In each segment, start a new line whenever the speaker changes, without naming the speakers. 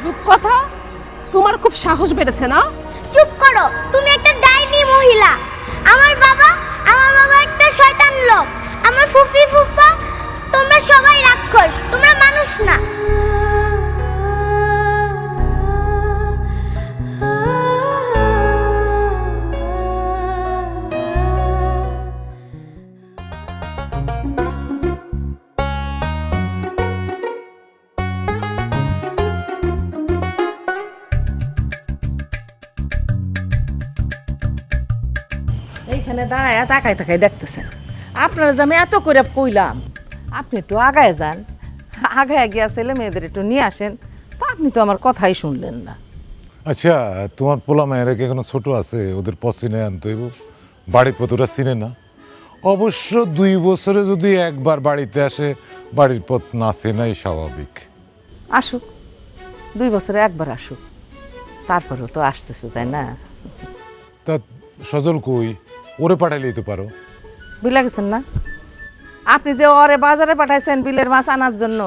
রূপকথা, তোমার খুব সাহস বেড়েছে না?
চুপ করো, তুমি একটা ডাইনি মহিলা। আমার বাবা একটা শয়তান লোক। আমার ফুফি ফুফা তোমরা সবাই রাক্ষস, তোমরা মানুষ না।
এইখানে দাঁড়ায় তাকাই তাকাই দেখতেছেন। আপনারা যে আমি এত করে কইলাম আপনি একটু আগায় যান, আগায় গিয়া ছেলে মেয়েদের একটু নিয়ে আসেন, তা আপনি তো আমার কথাই শুনলেন না।
আচ্ছা, তোমার পোলা মায়েরা কি এখনো ছোট আছে? ওদের পচিনে আনতে হইব, বাড়ি পথরা চিনে না। অবশ্য 2 বছরে যদি একবার বাড়িতে আসে, বাড়ির পথ না চেনাই স্বাভাবিক।
আসুক, 2 বছরে একবার আসুক, তারপরেও তো আসতেছে, তাই না?
তা সজল কই? ওরে পাঠাইলেই তো পারো।
বিলা গেছেন না? আপনি যে ওরে বাজারে পাঠাইছেন বিলের মাছ আনার জন্য,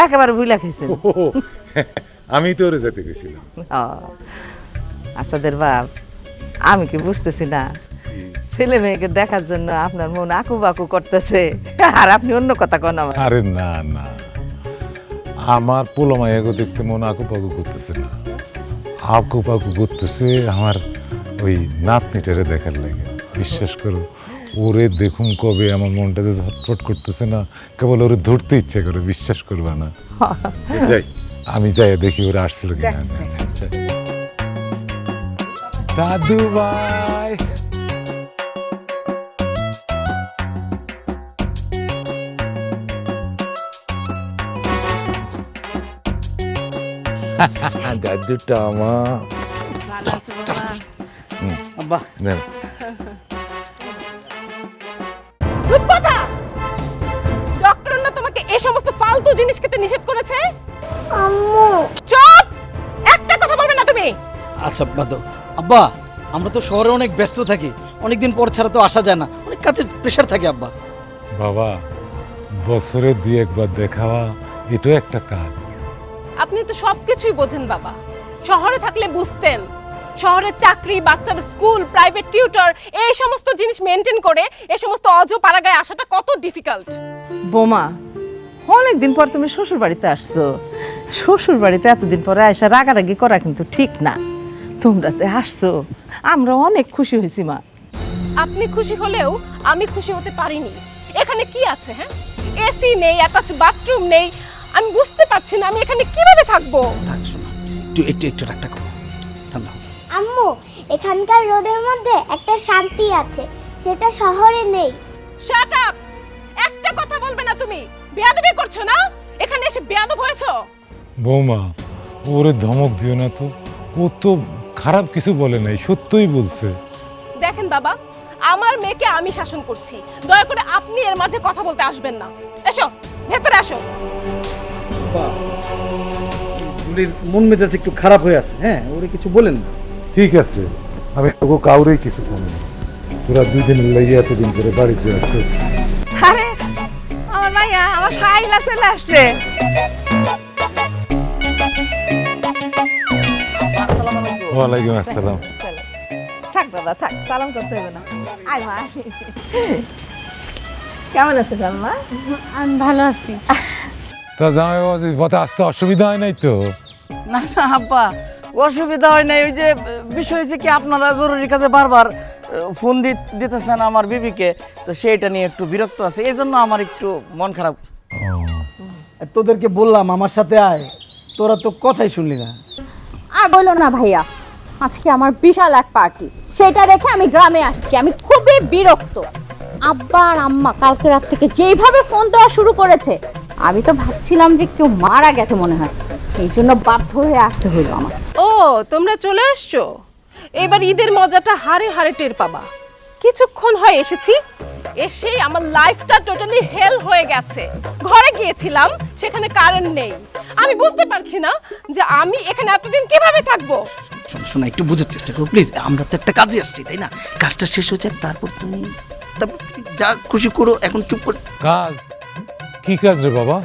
একেবারে বিলা খেয়েছেন।
আমি তো ওরে যেতে গেছিলাম।
আসাদের বাপ, আমি কি বুঝতেছি না ছেলে মেয়েকে দেখার জন্য আপনার মন আকু বাকু করতেছে, আর আপনি অন্য কথা কন আমার?
আরে না না, আমার পোলা মায়াকে দেখতে মন আকুপাকু করতেছে না, আকুপাকু করতেছে আমার ওই নাতনিটারে দেখার লাগে। বিশ্বাস করো, ওরে দেখুন কবে আমার মনটা যে ঝটফট করতেছে না, কেবল ওরে ধরতে ইচ্ছা করে। বিশ্বাস করবা না। যাই, আমি যাই দেখি ওরা আসছিল কিনা। দাদু ভাই, দাদুটা আমার
আব্বা
নেন।
রূপকথা, ডক্টর না তোমাকে এই সমস্ত ফালতু জিনিস খেতে নিষেধ করেছে?
আম্মু
চুপ! একটা কথা বলবে না তুমি।
আচ্ছা বাদ দাও। আব্বা, আমরা তো শহরে অনেক ব্যস্ত থাকি, অনেকদিন পর ছাড়া তো আসা যায় না, অনেক কাজের প্রেশার থাকে আব্বা।
বাবা, বছরে 2-1 বার দেখাওয়া এটাও একটা কাজ।
আপনি তো সবকিছুই বোঝেন বাবা, শহরে থাকলে বুঝতেন। শহরের চাকরি, বাচ্চার স্কুল, প্রাইভেট টিউটর, এই সমস্ত জিনিস মেনটেন করে এই সমস্ত অজপাড়াগায় আসাটা কত ডিফিকাল্ট।
বোমা, অনেকদিন পর তুমি শ্বশুর বাড়িতে আসছো। শ্বশুর বাড়িতে এতদিন পরে আসা রাগারাগি করা কিন্তু ঠিক না। তোমরা যে আসছো আমরা অনেক খুশি হয়েছি মা।
আপনি খুশি হলেও আমি খুশি হতে পারিনি। এখানে কি আছে? হ্যাঁ, এসি নেই, অ্যাটাচ বাথরুম নেই। আমি বুঝতে পারছি না আমি এখানে কিভাবে থাকবো।
থাক শোনা, একটু একটু একটু রাগটা করো, ঠান্ডা হও।
আম্মু, এখানকার রোদের মধ্যে একটা শান্তি আছে, সেটা শহরে নেই।
Shut up! একটা কথা বলবে না তুমি। বেয়াদবি করছো না? এখানে এসে বেয়াদব হয়েছো।
বৌমা, ওরে ধমক দিও না তো, ও তো খারাপ কিছু বলে নাই, সত্যই বলছে।
দেখেন বাবা, আমার মেয়েকে আমি শাসন করছি, দয়া করে আপনি এর মাঝে কথা বলতে আসবেন না। এসো, ভেতরে আসো।
জুলির মন মেজাজ একটু খারাপ হয়ে আছে, হ্যাঁ, ওরে কিছু বলেন না।
ঠিক আছে, আমি তোকে কাউরেই কিছু বলি না। তোরা 2 দিন লাগে এতদিন করে বাড়িতে আসছো।
আরে আমার মাইয়া, আমার শাইলা চলে আসছে।
ওয়ালাইকুম আসসালাম।
থাক বাবা থাক, সালাম করতে হবে না। আয় মা। কেমন আছে মা?
আমি ভালো আছি।
তা জামাই বাবাজি, পথে আসতে অসুবিধা হয় নাই তো?
না না আব্বা, অসুবিধা হয় নাই। ওই যে বিষয় হয়েছে কি, আপনারা জরুরি কাজে বারবার ফোন দিতেছেন আমার বিবিকে, তো সেইটা নিয়ে একটু বিরক্ত আছে, এই জন্য আমার একটু মন খারাপ। তোদেরকে বললাম আমার সাথে আয়, তোরা তো কথাই শুনলি না।
আর বলো না ভাইয়া, আজকে আমার বিশাল এক পার্টি, সেটা রেখে আমি গ্রামে আসছি। আমি খুবই বিরক্ত। আব্বা আর আম্মা কালকে রাত থেকে যেইভাবে ফোন দেওয়া শুরু করেছে, আমি তো ভাবছিলাম যে কেউ মারা গেছে মনে হয়, এই জন্য বাধ্য হয়ে আসতে হলো আমার।
ও, তোমরা চলে আসছো। এবার ঈদের মজাটা হারে হারে টের পাবা। কিছুক্ষণ হয় এসেছি, এসে আমার লাইফটা টোটালি হেল হয়ে গেছে। ঘরে গিয়েছিলাম, সেখানে কারেন্ট নেই। আমি বুঝতে পারছি না যে আমি এখানে এতদিন কিভাবে থাকবো।
শোনা, একটু বোঝার চেষ্টা করো প্লিজ। আমরা তো একটা কাজে আসছি, তাই না? কাজটা শেষ হয়েছে, তারপর তুমি যা খুশি করো, এখন চুপ করে।
কাজ? কি কাজ রে বাবা?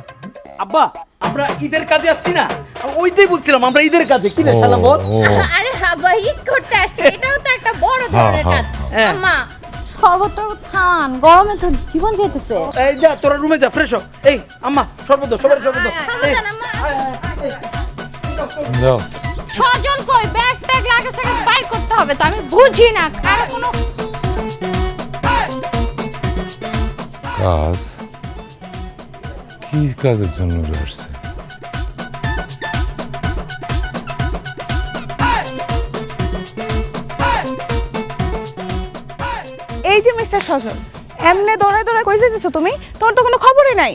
আব্বা, আমরা ঈদের কাজে আসছি না, ওইটাই বলছিলাম আমরা ঈদের কাজে কি রে
ও,
শালা বল
ও,
আরে আব্বা ঈদ করতে আসছে, এটাও তো একটা বড়
হ্যাঁ,
ধরনের
হ্যাঁ,
কাজ।
হ্যাঁ।
আম্মা শরবত খান, গরমে তো জীবন যেতেছে।
এই যা তোরা রুমে যা ফ্রেশ হ এই আম্মা শরবত দাও, সবার শরবত দাও। এই,
যাও।
ছজন কই ব্যাগ ট্যাগ লাগেজ টাগেজ বাইর করতে হবে তো, আমি বুঝি না কারো কোনো
কাজ কি কাজের জন্য আসছে?
এই যে মিস্টার সজল, এমনে দৌড়ায় দৌড়ায় কই যাইতেছো তুমি? তোমার তো কোনো খবরই নাই।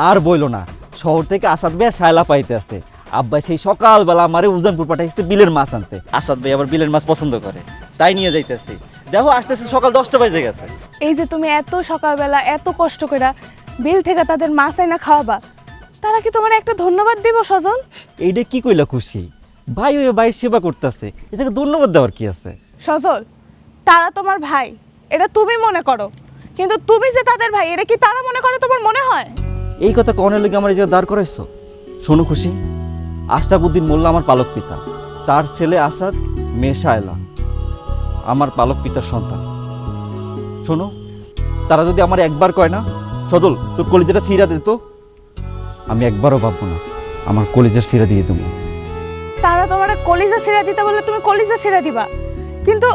আর বইলো না, শহর থেকে আসাদ ভাই আর শায়লা পাইতে আসছে। আব্বা সেই সকালবেলা আমারে উজানপুর পাঠাইছে বিলের মাছ আনতে। আসাদ ভাই আবার বিলের মাছ পছন্দ করে, তাই নিয়ে যাইতেছি। দেখো আসতেছে সকাল 10টা বাজে গেছে।
এই যে তুমি এত সকালবেলা এত কষ্ট করে বিল থেকে তাদের মাছ আইনা খাওয়াবা, তারা কি তোমার একটা ধন্যবাদ দিব সজল?
এইটা কি কইলা খুশি? ভাই ওই ভাই সেবা করতেছে, এটাকে ধন্যবাদ দেওয়ার কি আছে?
সজল, তারা তোমার ভাই এটা তুমি মনে করো, কিন্তু তুমি যে তাদের ভাই এটা কি তারা মনে করে তোমার মনে হয়?
এই কথা কনের লোক আমার এই যে দাঁড় করাইছো। শোনো খুশি, আশরাফুদ্দিন মোল্লা আমার পালক পিতা, তার ছেলে আসাদ, মেয়ে শায়লা আমার পালক পিতার সন্তান। শোনো, তারা যদি আমার একবার কয় না সজল তোর কলিজাটা সিরা দিত, আমি একবারও ভাববো না, আমার কলিজার সিরা দিয়ে দেবো।
তারা তোমার কলিজা ছেড়ে দিতে বললে তুমি কলিজা ছেড়ে দিবা, কিন্তু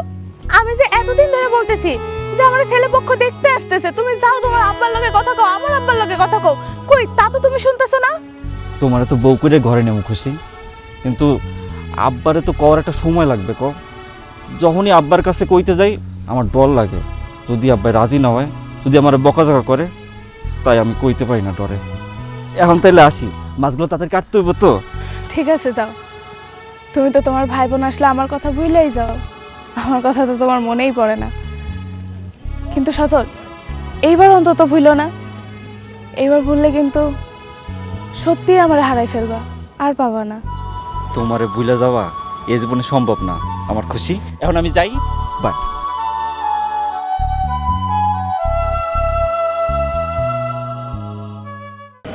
আমি যে এতদিন ধরে বলতেছি যে আমার ছেলে পক্ষ দেখতে আসতেছে, তুমি যাও তোমার আব্বার লগে কথা কও, আমার আব্বার লগে কথা কও, কই তা তো তুমি শুনতেছো না?
তোমার তো বউ করে ঘরে নেবো খুশি, কিন্তু আব্বারে তো কওয়ার একটা সময় লাগবে। যখনই আব্বার কাছে কইতে যাই আমার ডর লাগে, যদি আব্বাই রাজি না হয়, যদি আমার বকাঝকা করে, তাই আমি কইতে পারি না ডরে। এখন তাইলে আসি, মাছগুলো তাদের কাটতে হইব তো।
ঠিক আছে যাও, তুমি তো তোমার ভাই বোন আসলে আমার কথা ভুলেই যাও, আমার কথা তো তোমার মনেই পড়ে না। কিন্তু সজল, এইবার অন্তত ভুলো না, এইবার ভুললে কিন্তু সত্যি আমার হারাই ফেলবা, আর পাবা না।
তোমারে ভুলে যাওয়া এ জীবনে সম্ভব না আমার খুশি। এখন আমি যাই, বাই।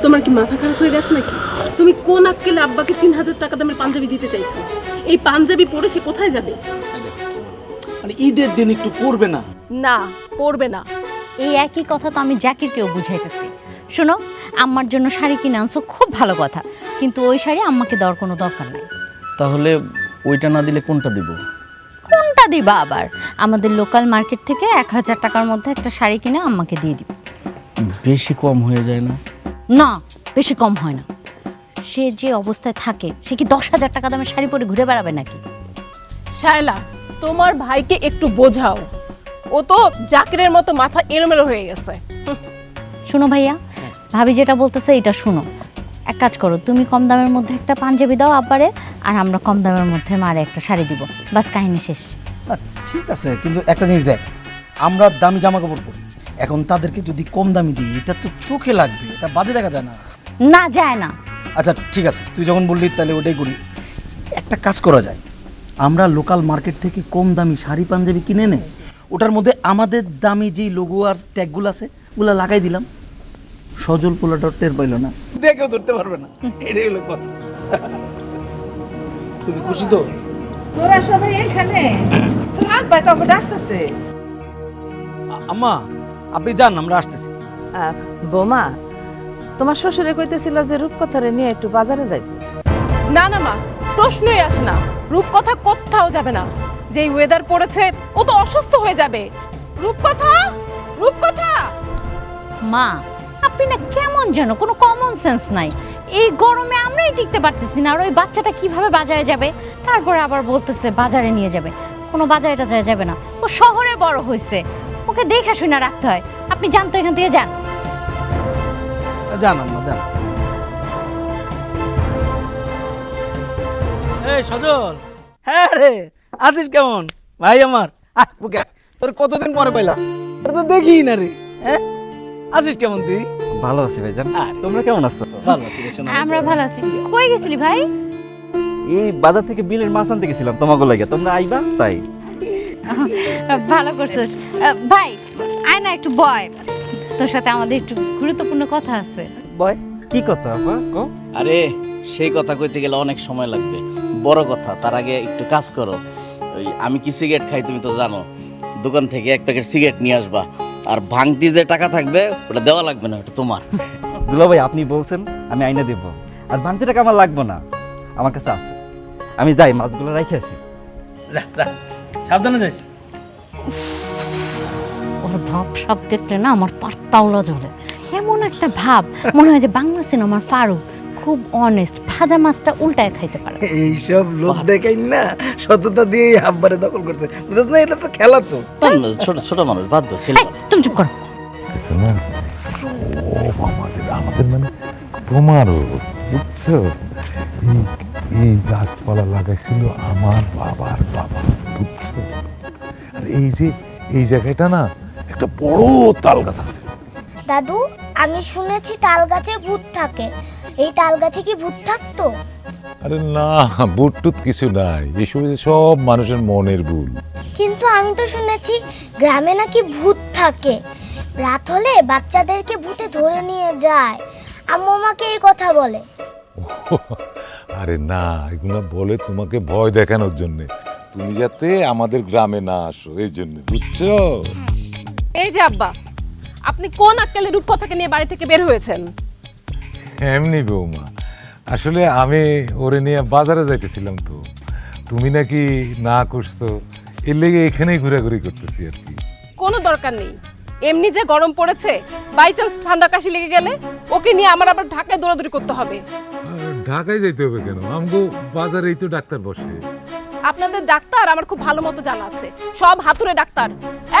তোমার কি মাথা খারাপ হয়ে গেছে নাকি? তুমি কোন আক্কেলে আব্বাকে 3000 টাকা দামের পাঞ্জাবি দিতে চাইছো? এই পাঞ্জাবি পরে সে কোথায় যাবে?
মানে ঈদের দিন একটু করবে না?
না, পরবে না।
এই একই কথা তো আমি জাকিরকেও বুঝাইতেছি। শোনো, আম্মার জন্য শাড়ি কিনে আনছো, খুব ভালো কথা, কিন্তু ওই শাড়ি আম্মাকে দেওয়ার কোনো দরকার নাই।
তাহলে ওইটা না দিলে কোনটা দিব?
কোনটা দিবা আবার? আমাদের লোকাল মার্কেট থেকে 1000 টাকার মধ্যে একটা শাড়ি কিনে আম্মাকে দিয়ে দিব।
বেশি কম হয়ে যায় না?
না, বেশি কম হয় না। সে যে অবস্থায় থাকে, সে কি 10,000 টাকা দামের শাড়ি পরে ঘুরে বেড়াবে নাকি?
শায়লা, তোমার ভাইকে একটু বোঝাও, ও তো জাকিরের মতো মাথা এলোমেলো হয়ে গেছে।
শোনো ভাইয়া, ভাবি যেটা বলতেছে এটা শুনো। এক কাজ করো, তুমি কম দামের মধ্যে একটা পাঞ্জাবি দাও আব্বারে, আর আমরা কম দামের মধ্যে মারে একটা শাড়ি দিব, বাস কাহিনী শেষ।
ঠিক আছে, কিন্তু একটা জিনিস দেখ, আমরা দামি জামা কাপড় পরি, এখন তাদেরকে যদি কম দামি দিই এটা তো চোখে লাগবে, এটা বাজে দেখা যায় না।
না যায় না।
আচ্ছা ঠিক আছে, তুই যখন বললি তাহলে ওটাই করি। একটা কাজ করা যায়, আমরা লোকাল মার্কেট থেকে কম দামি শাড়ি পাঞ্জাবি কিনে নে, ওটার মধ্যে আমাদের দামি যেই লোগো আর ট্যাগগুলো আছে ওগুলো লাগাই দিলাম, সজল পোলাটা টের পাইল না, দেখেও ধরতে পারবে না। এটাই হলো কথা। তুমি খুশি তো?
তোরা সবাই এখানে, তোর আব্বা তোকে ডাকতেছে।
আম্মা আপনি যান, আমরা আসতেছি।
বৌমা, তোমার শ্বশুরে কইতেছিল যে রূপকথারে নিয়ে একটু বাজারে যাইব।
না না মা, প্রশ্নই আসে না, রূপকথা কোথাও যাবে না। যেই ওয়েদার পড়েছে ও তো অসুস্থ হয়ে যাবে। রূপকথা, রূপকথা।
মা, আপনি না কেমন যেন, কোনো কমন সেন্স নাই। এই গরমে আমরাই টিকতে পারতেছি না, আর ওই বাচ্চাটা কিভাবে বাজারে যাবে? তারপরে আবার বলতেছে বাজারে নিয়ে যাবে। কোনো বাজারে টাজারে যাবে না, ও শহরে বড় হয়েছে, ওকে দেখে শুনে রাখতে হয়। আপনি যান তো, এখান থেকে যান।
যান আম্মা যান। এই সজল, হ্যাঁ রে, আছিস কেমন ভাই আমার? তোর কতদিন পরে পাইলাম, তোর তো দেখি না রে। হ্যাঁ, আছিস কেমন তুই?
ভালো আছি ভাইজান, তোমরা কেমন আছো?
ভালো আছি রে সোনা।
আমরা ভালো আছি। কই গেছিলি ভাই?
এই বাজার থেকে বিলের মাছ আনতে গেছিলাম তোমাকে লাগে, তোমরা আইবা তাই।
ভালো করছিস ভাই, আয় না একটু বয়, তোর সাথে আমাদের একটু গুরুত্বপূর্ণ কথা আছে।
বয়,
কি কথা আপা কও?
আরে সেই কথা কইতে গেলে অনেক সময় লাগবে, বড় কথা তার আগে একটু কাজ করো। ওই আমি কি সিগারেট খাই তুমি তো জানো, দোকান থেকে এক প্যাকেট সিগারেট নিয়ে আসবা, আর ভাঙতি যে টাকা থাকবে ওটা দেওয়া লাগবে না, ওটা তোমার।
দুলা ভাই আপনি বলছেন আমি আইনা দেব, আর ভাঙতি টাকা আমার লাগবে না, আমার কাছে আছে। আমি যাই মাছগুলো রেখে আসি।
যা যা, সাবধানে যাইস।
ওর ভাব সাপ দেখলে না আমার পাত্তাওলা ঝরে। এমন একটা ভাব মনে হয় যে বাংলা সিনেমার ফারুক, খুব অনেস্ট, ভাজা মাছটা উল্টায় খাইতে পারে।
এইসব লোক দেখাই না সততা দিয়ে আব্বারে দখল করছে, বুঝছ না? এটা তো খেলা তো।
ছোট ছোট মানুষ বাধ্য ছিল।
এই, তুমি চুপ করো।
কিছু না, সব আমাদের আমাদের মানে তোমারও, বুঝছো? এই গাছপালা লাগাইছিল আমার বাবার বাবা, বুঝছো? আর এই যে এই জায়গাটা না একটা বড় তাল গাছ আছে।
দাদু, আমি শুনেছি তাল গাছে ভূত থাকে। এই তাল গাছে কি ভূত থাকতো?
আরে না, ভূত টুত কিছু নাই, এসব সব মানুষের মনের ভুল।
কিন্তু আমি তো শুনেছি গ্রামে নাকি ভূত থাকে, রাত হলে বাচ্চাদেরকে ভূতে ধরে নিয়ে যায়। আম্মু আমাকে এই কথা বলে।
আরে না, এগুলো বলে তোমাকে ভয় দেখানোর জন্য, তুমি যাতে আমাদের গ্রামে না আসো এই জন্য, বুঝছো?
এই যে আব্বা, আপনি কোন আক্কেলে রূপকথাকে নিয়ে বাড়ি থেকে বের হয়েছেন?
এমনি বৌমা, আসলে আমি ওরে নিয়ে বাজারে যাইতেছিলাম, তো তুমি নাকি না করছো, এর লেগে এখানেই ঘোরাঘুরি করতেছি আর কি।
কোনো দরকার নেই, এমনি যে গরম পড়েছে, বাই চান্স ঠান্ডা কাশি লেগে গেলে ওকে নিয়ে আমার আবার ঢাকায় দৌড়াদৌড়ি করতে হবে।
ঢাকায় যাইতে হবে কেন? আমগো বাজারেই তো ডাক্তার বসে।
আপনাদের ডাক্তার আমার খুব ভালো মতো জানা আছে, সব হাতুড়ে ডাক্তার।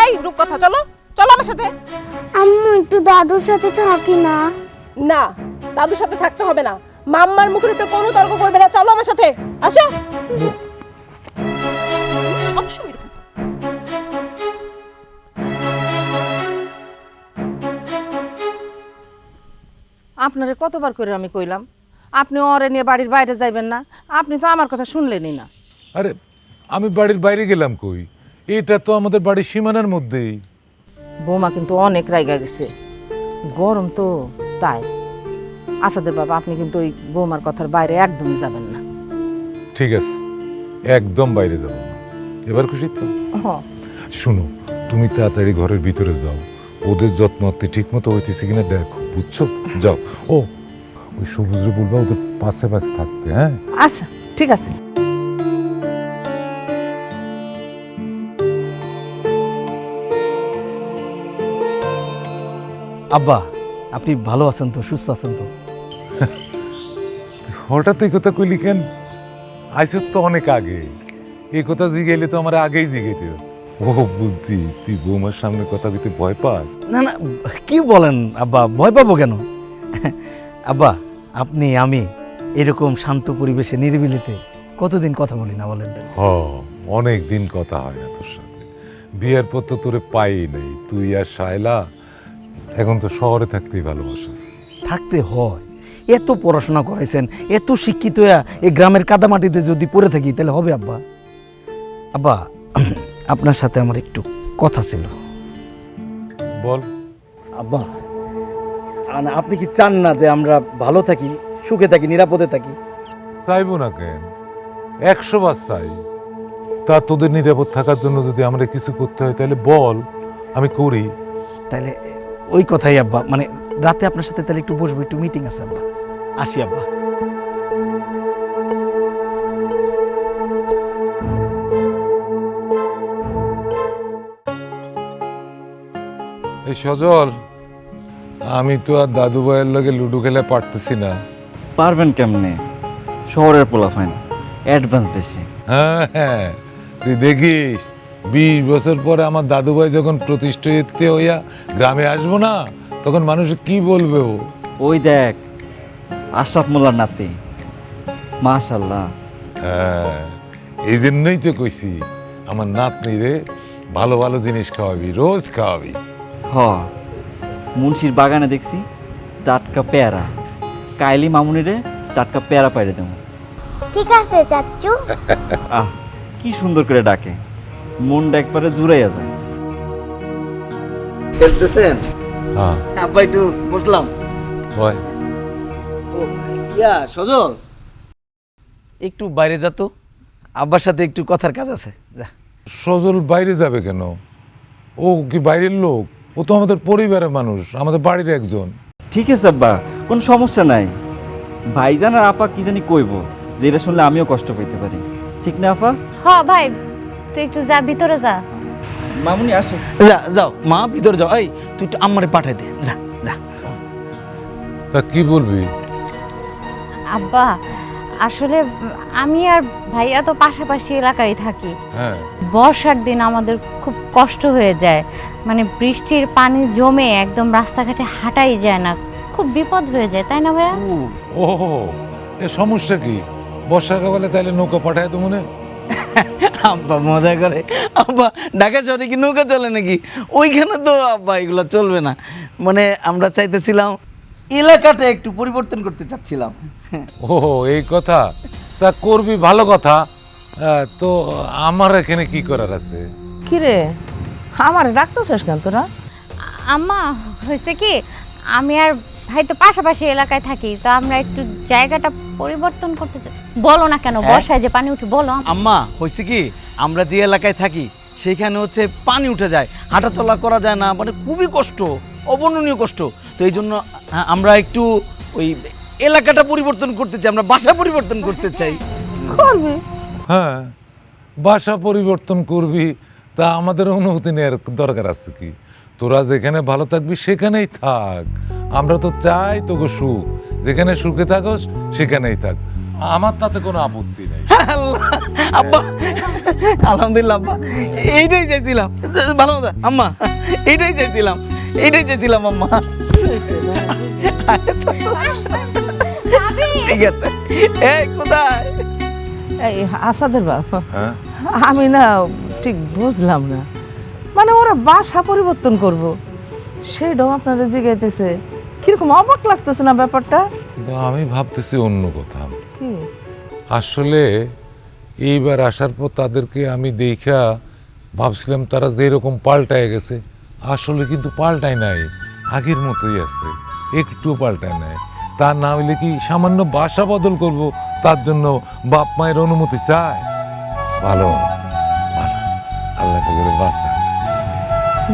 এই রূপকথা, চলো চলো আমার সাথে।
আম্মু একটু দাদুর সাথে থাকি না?
না, দাদুর সাথে থাকতে হবে না, মাম্মার মুখের উপরে কোনো তর্ক করবে না, চলো আমার সাথে, আসো। সবসময় এরকম।
আপনারে কতবার করে আমি কইলাম আপনি ওরে নিয়ে বাড়ির বাইরে যাইবেন না, আপনি তো আমার কথা শুনলেনই না।
আরে আমি বাড়ির বাইরে গেলাম কই? এটা তো আমাদের বাড়ির সীমানার মধ্যেই।
বৌমা কিন্তু অনেক রাইগা গেছে, গরম তো তাই। আসাদের বাবা, আপনি কিন্তু ওই বৌমার কথার বাইরে একদমই যাবেন না।
ঠিক আছে, একদম বাইরে যাব না। এবার খুশি তো? শুনো, তুমি তাড়াতাড়ি ঘরের ভিতরে যাও, ওদের যত্ন ঠিক মতো হইতেছে কিনা দেখো, বুঝছো? যাও। ও ওই সবুজরে বলবা ওদের পাশে পাশে থাকতে। হ্যাঁ
আচ্ছা ঠিক আছে।
আব্বা আপনি ভালো আছেন তো, সুস্থ আছেন তো?
হঠাৎ এই কথা কইলি কেন? আইসো তো অনেক আগে, এই কথা জিগাইলে তো আমার আগেই জিগাইতে। ও বুঝছি, তুই বৌমার সামনে কথা কইতে ভয় পাস।
না না, কি বলেন আব্বা, ভয় পাবো কেন? আব্বা আপনি আমি এরকম শান্ত পরিবেশে নিরিবিলিতে কতদিন কথা বলি না বলেন?
অনেক দিন কথা হয় না তোর সাথে, বিয়ের পর তো তোরে পাই নাই। তুই আর শায়লা এখন তো শহরে থাকতেই ভালোবাসিস।
থাকতে হয়, এত পড়াশোনা করাইছেন, এত শিক্ষিত হইয়া এই গ্রামের কাদামাটিতে যদি পড়ে থাকি তাহলে হবে? আব্বা আব্বা আপনার সাথে আমার একটু কথা ছিল।
বল।
আব্বা আপনি কি চান না যে আমরা ভালো থাকি, সুখে থাকি, নিরাপদে থাকি?
চাইবো না কেন, 100 বার চাই। তা তোদের নিরাপদ থাকার জন্য যদি আমরা কিছু করতে হয় তাহলে বল, আমি করি।
তাহলে ওই কথাই আব্বা, মানে রাতে আপনার সাথে তাহলে একটু বসবো, একটু মিটিং আছে আব্বা। আসি আব্বা।
এই সজল, আমি তো আর দাদু ভাইয়ের লগে লুডো খেলে পারতেছি না।
পারবেন কেমনে? শহরের পোলাফাইন, অ্যাডভান্স বেশি।
হ্যাঁ হ্যাঁ, তুই দেখিস 20 বছর পরে আমার দাদু ভাই যখন প্রতিষ্ঠিত হইয়া গ্রামে আসবো না, তখন মানুষ কি বলবে? ও
ওই দেখ আশরাফ মোল্লার নাতি, মাশাল্লাহ।
হ্যাঁ, এই জন্যই তো কইছি আমার নাতনি রে ভালো ভালো জিনিস খাওয়াবি, রোজ খাওয়াবি।
হ, মুন্সির বাগানে দেখছি টাটকা পেয়ারা, কাইলি মামুনিরে টাটকা পেয়ারা পাইরে দেবো।
ঠিক আছে চাচ্চু।
আহ কি সুন্দর করে ডাকে, মনটা একবারে জুড়াইয়া যায়।
খেলতেছেন?
হ্যাঁ
আব্বা একটু বসলাম।
ভয়।
ইয়া সজল, একটু বাইরে যা তো, আব্বার সাথে একটু কথার কাজ আছে, যা।
সজল বাইরে যাবে কেন? ও কি বাইরের লোক? ও তো আমাদের পরিবারের মানুষ, আমাদের বাড়ির একজন।
ঠিক আছে আব্বা, কোনো সমস্যা নাই। ভাইজান আর আপা কি জানি কইব, যে এটা শুনলে আমিও কষ্ট পেতে পারি, ঠিক না আপা?
হ ভাই, তুই একটু যা, ভিতরে যা।
মামুনি আসো।
যা যাও মা, ভিতরে যাও। এই তুই একটু আম্মারে পাঠাই দে, যা যা।
তা কি বলবি?
আব্বা, আসলে আমি আর ভাইয়া তো পাশাপাশি এলাকায় থাকি।
হ্যাঁ,
বর্ষার দিন আমাদের খুব কষ্ট হয়ে যায়, মানে বৃষ্টির পানি জমে একদম রাস্তাঘাটে হাঁটাই যায় না, খুব বিপদ হয়ে যায়, তাই না ভাইয়া?
ও এ সমস্যা কি? বর্ষাকালে তাহলে নৌকা পাঠায় তো মনে।
আব্বা মজা করে। আব্বা ঢাকা শহরে কি নৌকা চলে নাকি? ওইখানে তো আব্বা এগুলো চলবে না। মানে আমরা চাইতেছিলাম এলাকাটা একটু পরিবর্তন করতে চাচ্ছিলাম।
ও এই কথা, তা করবি, ভালো কথা। তো আমার এখানে কি করার আছে?
কিরে আমার ডাকতেছিস কেন তোরা?
আম্মা, হয়েছে কি, আমি আর ভাই তো পাশাপাশি এলাকায় থাকি, তো আমরা একটু জায়গাটা পরিবর্তন করতে চাই। বলো না কেন, বর্ষায় যে পানি উঠে, বলো।
আম্মা হয়েছে কি, আমরা যে এলাকায় থাকি সেইখানে হচ্ছে পানি উঠে যায়, হাঁটাচলা করা যায় না, মানে খুবই কষ্ট, অবর্ণনীয় কষ্ট। তো এই জন্য আমরা একটু ওই এলাকাটা পরিবর্তন করতে চাই, আমরা বাসা পরিবর্তন করতে চাই।
করবি?
হ্যাঁ, বাসা পরিবর্তন করবি, তা আমাদের অনুমতি নেওয়ার দরকার আছে কি? তোরা যেখানে ভালো থাকবি সেখানেই থাক। আমরা তো চাই তোকে সুখ, যেখানে সুখে থাকস সেখানেই থাক, আমার তাতে কোনো আপত্তি নেই।
আব্বা আলহামদুলিল্লাহ আব্বা, এইটাই চাইছিলাম। ভালো কথা আম্মা, এইটাই চাইছিলাম, এইটাই চাইছিলাম আম্মা। ঠিক আছে। এই কোথায়?
এই আসাদের বাপ,
হ্যাঁ,
আমি না ঠিক বুঝলাম না, মানে ওরা বাসা পরিবর্তন করব সেটাও আপনারা জিগাইতেছে, কিরকম অবাক লাগতেছে না ব্যাপারটা?
কিন্তু আমি ভাবতেছি অন্য কথা।
কি?
আসলে এইবার আসার পর তাদেরকে আমি দেখা ভাবছিলাম তারা যেরকম পাল্টায় গেছে, আসলে কিন্তু পাল্টায় নাই, আগের মতোই আছে, একটুও পাল্টায় নাই। তা না হইলে কি সামান্য বাসা বদল করব, তার জন্য বাপ মায়ের অনুমতি চায়? ভালো ভালো, আল্লাহ করে বাঁচা।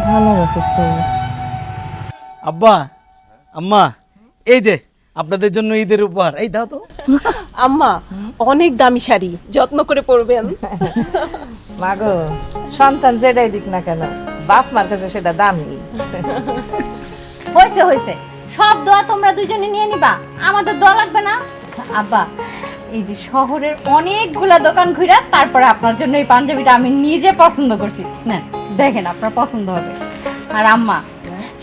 ভালো রাখো তো।
আব্বা আম্মা, এই যে আপনাদের জন্য ঈদের উপহার, এই দাও তো।
আম্মা, অনেক দামি শাড়ি, যত্ন করে পরবেন।
মাগো, সন্তান যেটাই দিক না কেন, বাপ মার কাছে সেটা দামি।
হয়েছে হয়েছে, সব দোয়া তোমরা দুজনে নিয়ে নিবা, আমাদের দোয়া লাগবে না। আব্বা, এই যে শহরের অনেকগুলা দোকান ঘুরে তারপরে আপনার জন্য এই পাঞ্জাবিটা আমি নিজে পছন্দ করছি, না দেখেন আপনার পছন্দ হবে। আর আম্মা,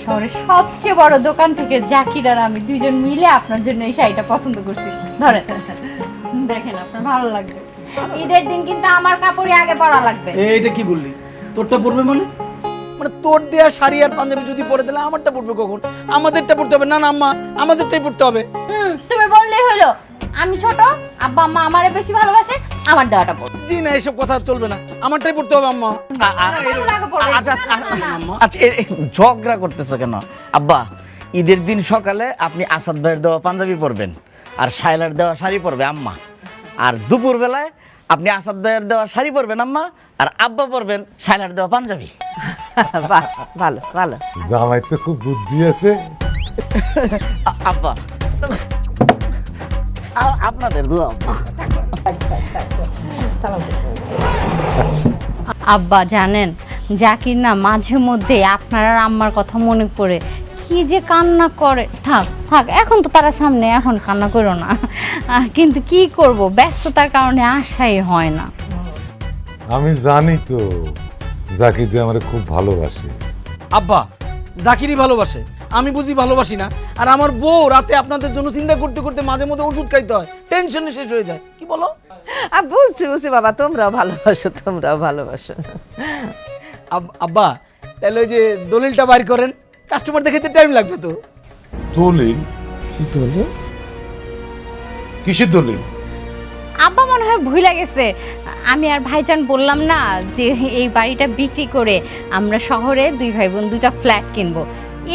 শহরের সবচেয়ে বড় দোকান থেকে জাকির আর আমি দুইজন মিলে আপনার জন্য এই শাড়িটা পছন্দ করছি, ধরে দেখেন আপনার ভালো লাগবে। ঈদের দিন কিন্তু আমার কাপড়ই আগে পরা লাগবে।
এইটা কি বললি? তোরটা পরবে মানে? মানে তোর দেয়া শাড়ি আর পাঞ্জাবি যদি পরে দিলে আমারটা পরবে কখন? আমাদেরটা পরতে হবে। না না আম্মা, আমাদেরটাই পরতে হবে।
তুমি বললেই হলো, আমি ছোট, আব্বা আম্মা আমারে বেশি ভালোবাসে, আমার দেওয়াটা পড়ো।
জি না, এসব কথা চলবে না, আমারটাই পরতে হবে আম্মা। আচ্ছা ঝগড়া করতেছো কেন? আব্বা, ঈদের দিন সকালে আপনি আসাদ ভাইয়ের দেওয়া পাঞ্জাবি পরবেন আর শাইলার দেওয়া শাড়ি পরবে আম্মা, আর দুপুর বেলায় আপনি আসাদ ভাইয়ের দেওয়া শাড়ি পরবেন আম্মা, আর আব্বা পরবেন শাইলার দেওয়া পাঞ্জাবি।
বাহ, ভালো ভালো।
জামাই তো খুব বুদ্ধি আছে।
আব্বা আপনাদের দোয়া আব্বা।
আব্বা জানেন, জাকির না মাঝে মধ্যে আপনার আর আম্মার কথা মনে পড়ে কি যে কান্না করে। থাক থাক, এখন তো তারা সামনে, এখন কান্না করো না। কিন্তু কি করব, ব্যস্ততার কারণে আসাই হয় না।
আমি জানি তো জাকির যে আমার খুব ভালোবাসে।
আব্বা, জাকিরই ভালোবাসে, আমি বুঝি ভালোবাসি না? আর আমার বউ রাতে আপনাদের জন্য চিন্তা করতে করতে মাঝে মধ্যে ওষুধ খাইতে হয়, টেনশনে শেষ হয়ে যায়। কি বলো?
বুঝছি বুঝছি বাবা, তোমরাও ভালোবাসো, তোমরাও ভালোবাসো।
আব্বা, তাহলে ওই যে দলিলটা বাইর করেন, কাস্টমার দেখাতে টাইম লাগবে তো।
দলিল? দলিল? কিসের দলিল?
আব্বা মনে হয় ভুলে গেছে, আমি আর ভাইজান বললাম না যে এই বাড়িটা বিক্রি করে আমরা শহরে দুই ভাই বোন দুইটা ফ্ল্যাট কিনবো,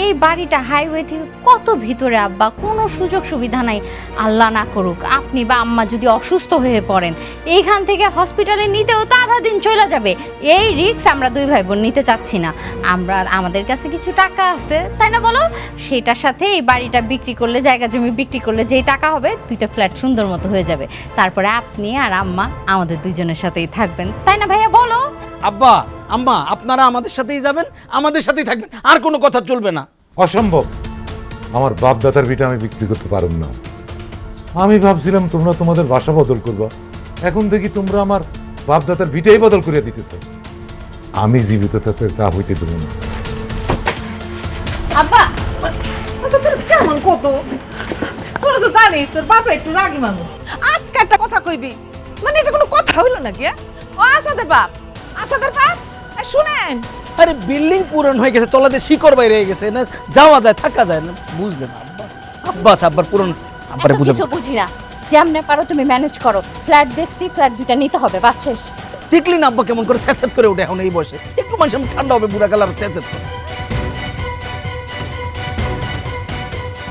এই বাড়িটা হাইওয়ে থেকে কত ভিতরে আব্বা, কোনো সুযোগ সুবিধা নাই। আল্লাহ না করুক আপনি বা আম্মা যদি অসুস্থ হয়ে পড়েন, এইখান থেকে হসপিটালে নিতেও তো আধা দিন চলে যাবে। এই রিস্ক আমরা দুই ভাই বোন নিতে চাচ্ছি না। আমাদের কাছে কিছু টাকা আছে, তাই না বলো? সেটার সাথে এই বাড়িটা বিক্রি করলে, জায়গা জমি বিক্রি করলে যেই টাকা হবে, দুইটা ফ্ল্যাট সুন্দর মতো হয়ে যাবে। তারপরে আপনি আর আম্মা আমাদের দুইজনের সাথেই থাকবেন, তাই না ভাইয়া বলো?
আব্বা আম্মা আপনারা আমাদের সাথেই যাবেন, আমাদের সাথেই থাকবেন, আর কোনো কথা চলবে না।
অসম্ভব, আমার বাপ দাদার ভিটা আমি বিক্রি করতে পারব না। আমি ভাবছিলাম তোমরা তোমাদের বাসা বদল করবা, এখন দেখি তোমরা আমার বাপ দাদার ভিটাই বদল করে দিতেছ। আমি জীবিত থাকতে তা হইতে দেব না।
আব্বা তোর কেমন কত, তোরা তো জানিস তোর বাবা একটু রাগি মানুষ, আজকে একটা কথা কইবি মানে এটা কোনো কথা হইলো নাকি? ও আসাদের বাপ, আসাদের বাপ শুনেন,
আরে বিল্ডিং পুরান হয়ে গেছে, তলাতে শিকড় বাইরে হয়ে গেছে, না যাওয়া যায় থাকা যায় না, বুঝলেন আব্বা? আব্বাস আব্বার পুরন আব্বারে বুঝাবো।
কিছু বুঝি না, যেমনে পারো তুমি ম্যানেজ করো। ফ্ল্যাট দেখছি, ফ্ল্যাট দুইটা নিতে হবে, বাস শেষ।
দেখলি না আব্বা কেমন করে ছ্যাঁত করে ওঠে এখন এই বয়সে? একটু মানুষ ঠান্ডা হবে, বুড়া কালার ছ্যাঁত করে।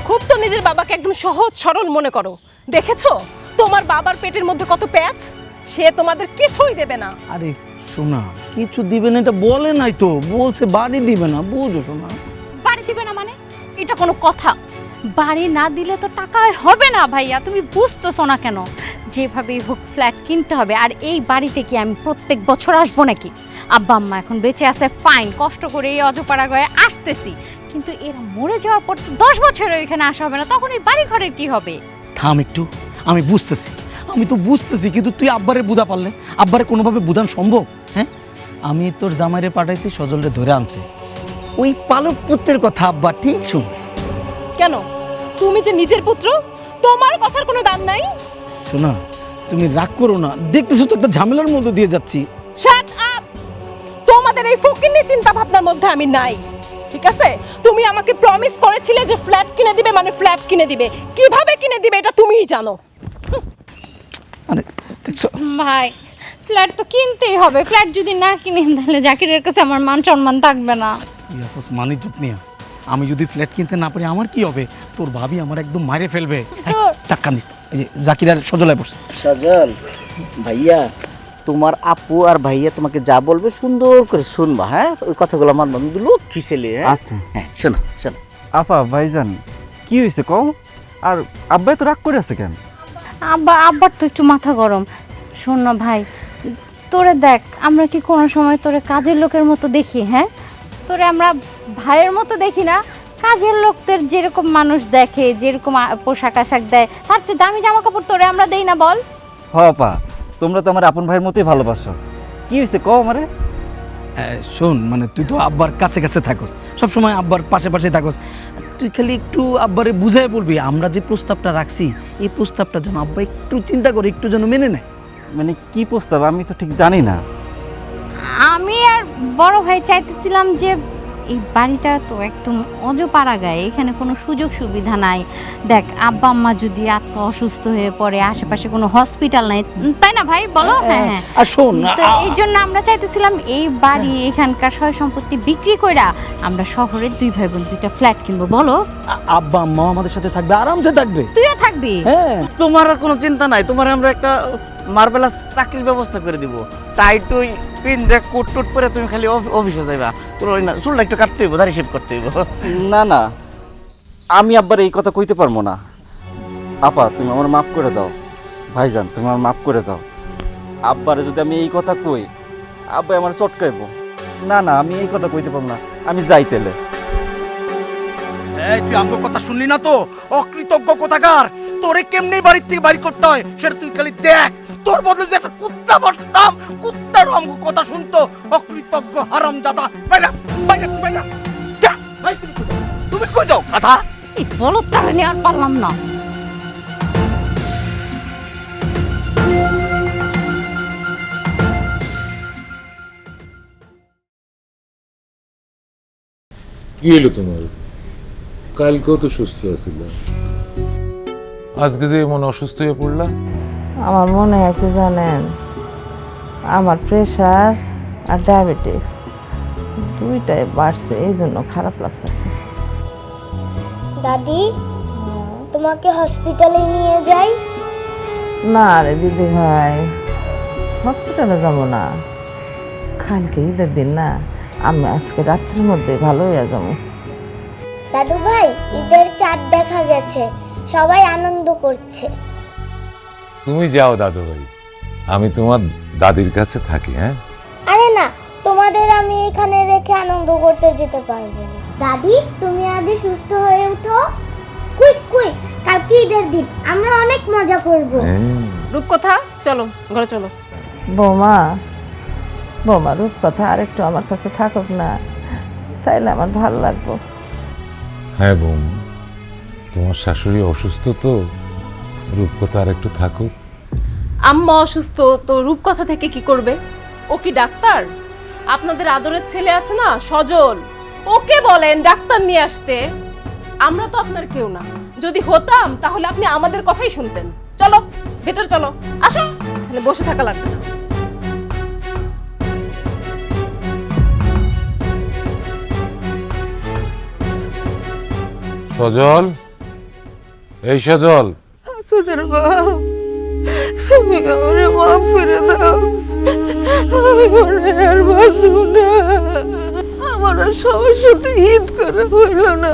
খুব তো নিজের বাবাকে একদম সহজ সরল মনে করো। দেখেছো তোমার বাবার পেটের মধ্যে কত প্যাঁচ, সে তোমাদের কিছুই দেবে না।
আরে শোনা, কিছু দিবে না এটা বলে নাই তো, বলছে বাড়ি দিবে না, বুঝো শোনা।
বাড়ি দিবে না মানে এটা কোনো কথা? বাড়ি না দিলে তো টাকা হবে না ভাইয়া, তুমি বুঝতেছো না কেন? যেভাবেই হোক ফ্ল্যাট কিনতে হবে। আর এই বাড়িতে কি আমি প্রত্যেক বছর আসবো নাকি? আব্বা আম্মা এখন বেঁচে আছে, ফাইন, কষ্ট করে এই অজপাড়া গয়ে আসতেছি, কিন্তু এরা মরে যাওয়ার পর তো 10 বছরও এখানে আসা হবে না, তখন এই বাড়ি ঘরের কি হবে?
থাম একটু, আমি বুঝতেছি, আমি তো বুঝতেছি, কিন্তু তুই আব্বারে বুঝা পারলে? আব্বারে কোনোভাবে বুঝান সম্ভব? হ্যাঁ, আমি তোর জামাইরে পাঠাইছি সজলরে ধরে আনতে, ওই পালক পুত্রের কথা আব্বা ঠিক শুনবে।
কেন? তুমি যে নিজের পুত্র, তোমার কথার কোনো দাম নাই?
শোনা, তুমি রাগ করো না, দেখতেছো তো একটা ঝামেলার মধ্যে দিয়ে যাচ্ছি।
Shut up! তোমাদের এই ফকিন্নি চিন্তা ভাবনার মধ্যে আমি নাই, ঠিক আছে? তুমি আমাকে প্রমিস করেছিলে যে ফ্ল্যাট কিনে দিবে, মানে ফ্ল্যাট কিনে দিবে। কিভাবে কিনে দিবে এটা তুমিই জানো।
মানে দেখছো
ভাই, ফ্ল্যাট তো কিনতেই হবে। ফ্ল্যাট যদি না কিনে তাহলে জাকিরের কাছে আমার মান সম্মান থাকবে না।
ইয়াসস মানিজ্জত নিয়া, আমি যদি ফ্ল্যাট কিনতে না পারি আমার কি হবে? তোর ভাবি আমার একদম মারে ফেলবে। টাকা নিস, এই যে জাকির আর সজলায় বসছে।
সজল ভাইয়া, তোমার আপু আর ভাইয়া তোমাকে যা বলবে সুন্দর করে শুনবা, হ্যাঁ? ওই কথাগুলো আমার মনে লক্ষ্মী ছেলে, হ্যাঁ?
আচ্ছা।
হ্যাঁ, শোনো শোনো।
আপা ভাইজান কি হয়েছে কও? আর আব্বাই তো রাগ করে আছে কেন?
আব্বার তো একটু মাথা গরম। শোন না ভাই, তোরে দেখ, আমরা কি কোনো সময় তোরে কাজের লোকের মতো দেখি? হ্যাঁ, তোরে আমরা ভাইয়ের মতো দেখি না? কাজের লোকদের যেরকম মানুষ দেখে, যেরকম পোশাক আশাক দেয়, তার চেয়ে দামি জামা কাপড় তোরে আমরা দেই না বল?
হ আপা, তোমরা তো আমার আপন ভাইয়ের মতোই ভালোবাসো। কি হয়েছে কও আমারে?
শোন, মানে তুই তো আব্বার কাছে কাছে থাকস, সবসময় আব্বার পাশে পাশে থাকস, তুই খালি একটু আব্বারে বুঝাই বলবি আমরা যে প্রস্তাবটা রাখছি, এই প্রস্তাবটা যেন আব্বা একটু চিন্তা করে, একটু যেন মেনে নেয়।
মানে কি প্রস্তাব আমি তো ঠিক জানি না।
আমি আর বড় ভাই চাইতেছিলাম যে এই বাড়িটা তো একদম অজপাড়া গায়ে, এখানে কোনো সুযোগ সুবিধা নাই। দেখ, আব্বা আম্মা যদি অসুস্থ হয়ে পড়ে, আশেপাশে কোনো হসপিটাল নাই, তাই না ভাই বলো? হ্যাঁ হ্যাঁ।
আর শোন,
তো এই জন্য আমরা চাইতেছিলাম এই বাড়ি, এখানকার সয় সম্পত্তি বিক্রি কইরা আমরা শহরের দুই ভাই বোন দুইটা ফ্ল্যাট কিনবো, বলো?
আব্বা আম্মা আমাদের সাথে থাকবে, আরামসে থাকবে।
তুইও থাকবি?
হ্যাঁ,
তোমার আর কোনো চিন্তা নাই, তোমার আমরা একটা মার্বেলা চাকরির ব্যবস্থা করে দিব। টাইটুই পিন দেখ, কোট টুট পরে তুমি খালি অফিসে যাইবা, কোনো না, চুলটা একটু কাটতে হইব, দাড়ি শেভ করতে হইব।
না না, আমি আব্বার এই কথা কইতে পারবো না। আপা তুমি আমার মাফ করে দাও, ভাইজান তুমি আমার মাফ করে দাও। আব্বারে যদি আমি এই কথা কই, আব্বাই আমার চটকাইবো। না না, আমি এই কথা কইতে পারবো না, আমি যাই তেলে।
এই তুই আমার কথা শুনলি না তো? অকৃতজ্ঞ কোথাকার, তোরে কেমনে বাড়ির থেকে বাড়ি করতে হয় সেটা তুই খালি দেখ। তোর বদলে যদি একটা কুত্তা বসতাম, কুত্তার আমার কথা শুনতো। অকৃতজ্ঞ হারামজাদা, বাইরা বাইরা বাইরা যা, ভাই তুমি কই যাও কথা?
এই বলত তাহলে নিয়ে আর পারলাম না।
কি হলো তোমার? কালকেও তো সুস্থ আছিল, আজকে যে এমন অসুস্থ হয়ে পড়লা?
আমার মনে হয় কি জানেন, আমার প্রেশার আর ডায়াবেটিস দুইটাই বাড়ছে, এই জন্য খারাপ লাগতেছে।
দাদি তোমাকে হসপিটালে নিয়ে যাই?
না রে দিদি ভাই, হসপিটালে যাবো না। কালকে ঈদের দিন না, আমি আজকে রাত্রির মধ্যে ভালো হয়ে যাবো।
দাদু ভাই, ঈদের চাঁদ দেখা গেছে, সবাই আনন্দ করছে।
তুমি যাও দাদু ভাই, আমি তোমার দাদির কাছে থাকি। হ্যাঁ,
আরে না, তোমাদের আমি এখানে রেখে আনন্দ করতে যেতে পারবো না। দাদি, তুমি আগে সুস্থ হয়ে উঠো। কুইক কুইক, কালকে ঈদের দিন, আমরা অনেক মজা করব।
রূপকথা, চলো ঘরে চলো।
বৌমা, বৌমা রূপকথা আরেকটু আমার কাছে থাকুক না, তাইলে আমার ভালো লাগবে।
হ্যাঁ বোন, তোমার শাশুড়ি অসুস্থ তো, রূপকথা আর একটু থাকুক।
আম্মা অসুস্থ তো রূপকথা থেকে কি করবে? ও কি ডাক্তার? আপনাদের আদরের ছেলে আছে না সজল, ওকে বলেন ডাক্তার নিয়ে আসতে। আমরা তো আপনার কেউ না, যদি হতাম তাহলে আপনি আমাদের কথাই শুনতেন। চলো ভেতরে চলো, আসো, তাহলে বসে থাকা লাগবে না।
সজল, এই সজল,
তোদের বাপ, তুমি আমারে মাফ করে দাও, আমি ঘরে আর বাঁচব না। আমার আর সবার সাথে ঈদ করা হইল না।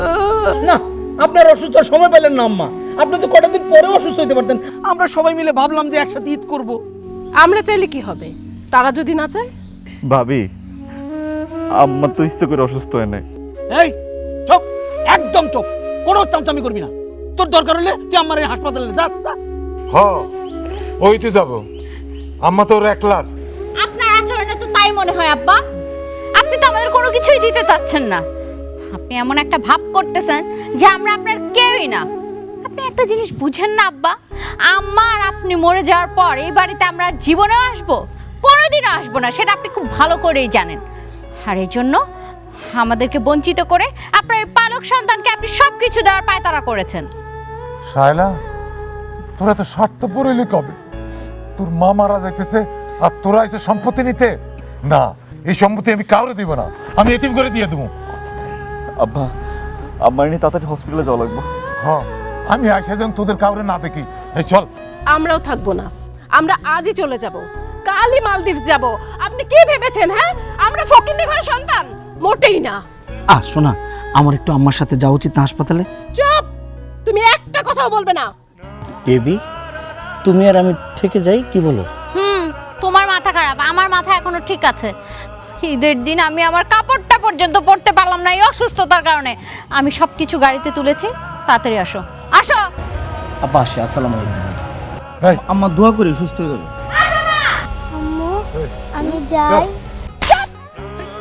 না, আপনার অসুস্থ সময় পেলেন না আম্মা, আপনি তো কটা দিন পরেও অসুস্থ হতে পারতেন। আমরা সবাই মিলে ভাবলাম যে একসাথে ঈদ করব।
আমরা চাইলে কি হবে, তারা যদি না চায়?
ভাবি, আম্মা তো ইচ্ছে করে অসুস্থ হয় নাই।
এই চুপ, একদম চুপ, কোনো চামচামি করবি না। তোর দরকার হলে তুই আমার এই হাসপাতালে যা।
হ ওই তো যাবো, আম্মা তোর একলার।
আপনার আচরণে তো তাই মনে হয় আব্বা। আপনি তো আমাদের কোনো কিছুই দিতে চাচ্ছেন না। আপনি এমন একটা ভাব করতেছেন যে আমরা আপনার কেউই না। আপনি একটা জিনিস বুঝেন না আব্বা, আম্মা আর আপনি মরে যাওয়ার পর এই বাড়িতে আমরা আর জীবনেও আসবো? কোনোদিনও আসবো না, সেটা আপনি খুব ভালো করেই জানেন। আর এই জন্য আমাদেরকে বঞ্চিত করে আপনার এই পালক সন্তানকে আপনি সব কিছু দেওয়ার পায়তারা করেছেন।
শায়লা, তোরা তো স্বার্থপর হইলি কবে? তোর মা মারা যাইতেছে আর তোরা এসে সম্পত্তি নিতে? না, এই সম্পত্তি আমি কাউরে দিব না, আমি এতিম করে দিয়ে দেবো।
আব্বা, আম্মার নিয়ে তাড়াতাড়ি হসপিটালে যাওয়া লাগবে।
হ্যাঁ, আমি আইসা যেন তোদের কাউরে না দেখি। এই চল।
আমরাও থাকবো না, আমরা আজই চলে যাব, কালই মালদ্বীপ যাব। আপনি কি ভেবেছেন? হ্যাঁ, আমরা ফকিন্নি ঘরের সন্তান? মোটেই না।
শোনা, আমার একটু আম্মার সাথে যাওয়া উচিত না হাসপাতালে।
চুপ, তুমি একটা কথাও বলবে না।
বেবি, তুমি আর আমি থেকে যাই, কি বলো?
তোমার মাথা খারাপ, আমার মাথা এখনো ঠিক আছে। ঈদের দিন আমি আমার কাপড়টা পর্যন্ত পরতে পারলাম না এই অসুস্থতার কারণে। আমি সব কিছু গাড়িতে তুলেছি, তাড়াতাড়ি আসো আসো।
আব্বা আসি, আসসালামু আলাইকুম।
এই,
আম্মা দোয়া করি সুস্থ হয়ে যাবে।
আম্মু, আমি যাই?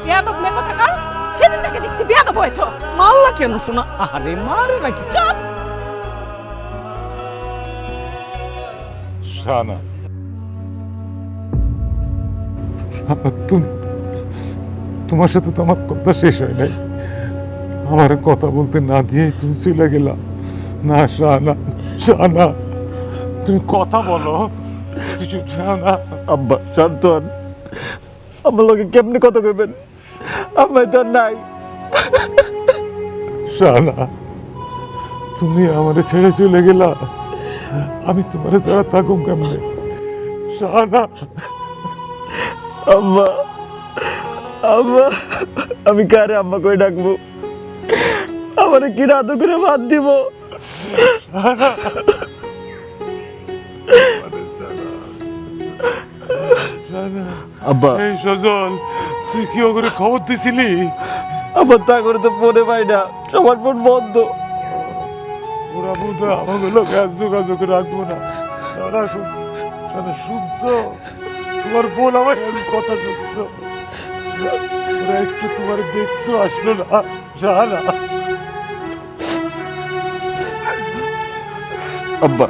বেয়াদব মেয়ে কোথাকার, সেদিন থেকে দেখছি বেয়াদব হয়েছো।
মাল্লা কেন শোনা? আরে মারে নাকি?
চুপ।
শানা, তোমার সাথে তো আমার কথা শেষ হয় নাই। আমার কথা বলতে না দিয়ে তুমি চলে গেলা। না শানা, শানা, তুমি কথা বলো। কিছু শানা।
আব্বা শান্ত হন, আমার লোকে কেমনে কথা কইবেন? আম্মাই তো আর নাই।
শানা, তুমি আমারে ছেড়ে চলে গেলা, আমি তোমারে ছাড়া থাকুম কেমনে? শানা,
আম্মা, আম্মা, আমি কারে আম্মা কই ডাকবো? আমারে কি রাত করে বাদ দিব? আব্বা,
এই সজল, তুই কি ওগুলো খবর দিছিলি?
আবার তা করে তো ফোনে পাই না, সবার ফোন বন্ধ।
ওরা বোধ হয় আমাকে লোকে আর যোগাযোগ রাখবো না। শানা, শানা, শুনছো? তোমার বোন আমার কথা শুনছো? ওরা একটু তোমার দেখতে আসলো না। শানা,
আব্বা,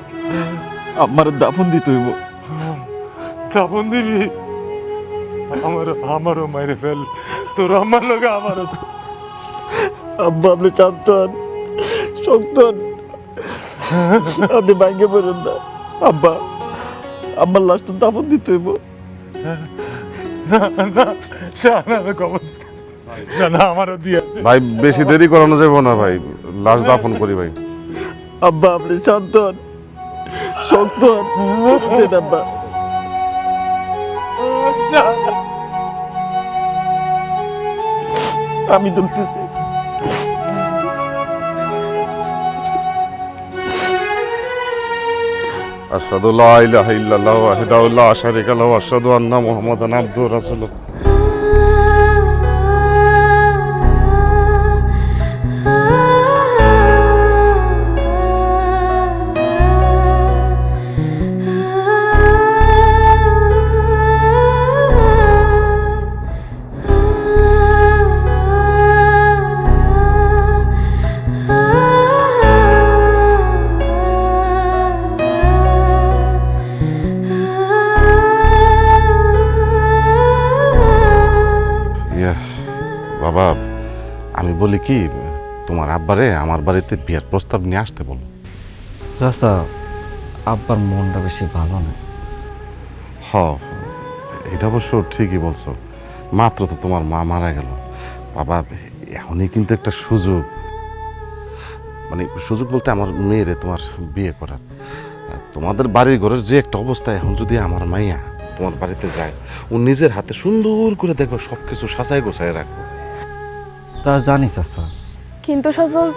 আমার দাফন দিতে হইব।
দাফন দিবি? আমারও মাইরে ফেল, তোর আমার লোকে আমারও।
আব্বা, আপনি শান্ত হন, শক্ত হন, আপনি ভাঙ্গে পড়েন না। আব্বা, আমার লাশটা দাফন দিতে হইব।
না, শানা, খবর না না আমারও দিয়ে
ভাই বেশি দেরি করানো যাবে না ভাই, লাশ দাফন করি ভাই।
আব্বা আপনি শান্ত হন, শক্ত হন, দেন আব্বা। আমি ঢুকতেছি।
আশহাদু লা ইলাহা ইল্লাল্লাহু ওয়াহদাহু লা শারীকা লাহু ওয়া আশহাদু আন্না মুহাম্মাদান আবদুহু ওয়া রাসূলুহু। বাবা আমি বলি কি, তোমার আব্বারে আমার বাড়িতে বিয়ের প্রস্তাব নিয়ে আসতে বলো।
চাচা আব্বার মনটা বেশি ভালো না।
হ এটা অবশ্য ঠিকই বলছো, মাত্র তো তোমার মা মারা গেল বাবা, এখনই কিন্তু একটা সুযোগ, মানে সুযোগ বলতে আমার মেয়েরে তোমার বিয়ে করার। তোমাদের বাড়ির ঘরের যে একটা অবস্থা, এখন যদি আমার মাইয়া তোমার বাড়িতে যায়, ও নিজের হাতে সুন্দর করে দেখো সব কিছু সাজায় গোছায় রাখবো।
তা জানি চাচা,
কিন্তু সজল,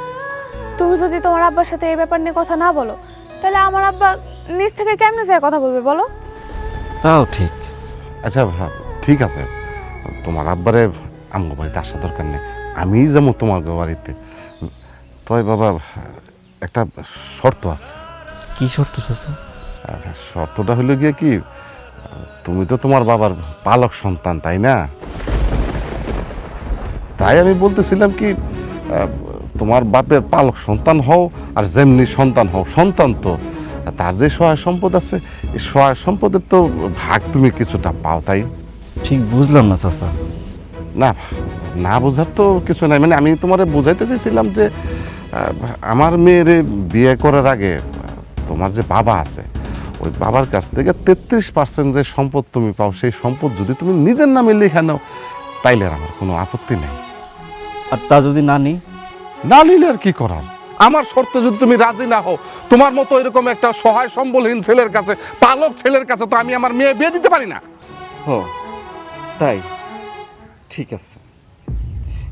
তুমি যদি তোমার আব্বার সাথে এই ব্যাপার নিয়ে কথা না বলো, তাহলে আমার আব্বা নিজ থেকে কেমনে যায় কথা বলবে বলো?
তাও ঠিক।
আচ্ছা ঠিক আছে, তোমার আব্বারে আমগো বাড়িতে আসা দরকার নেই, আমি যাবো তোমার বাড়িতে। তবে বাবা একটা শর্ত আছে।
কি শর্ত চাচা?
শর্তটা হলো গিয়ে কি, তুমি তো তোমার বাবার পালক সন্তান তাই না? তাই আমি বলতেছিলাম কি, তোমার বাপের পালক সন্তান হও আর যেমনি সন্তান হও, সন্তান তো তার যে সহায় সম্পদ আছে, এই সহায় সম্পদের তো ভাগ তুমি কিছুটা পাও, তাই?
ঠিক বুঝলাম না চাচা।
না না বোঝার তো কিছু নাই, মানে আমি তোমারে বোঝাইতে চাইছিলাম যে আমার মেয়ের বিয়ে করার আগে তোমার যে বাবা আছে, ওই বাবার কাছ থেকে 33% যে সম্পদ তুমি পাও, সেই সম্পদ যদি তুমি নিজের নামে লিখে নাও, তাইলে আর আমার কোনো আপত্তি নেই।
আর তা যদি না নিই?
না নিলে আর কি করার, আমার শর্তে যদি তুমি রাজি না হও, তোমার মতো এরকম একটা সহায় সম্বলহীন ছেলের কাছে, পালক ছেলের কাছে তো আমি আমার মেয়ে বিয়ে দিতে পারি না।
ও তাই, ঠিক আছে,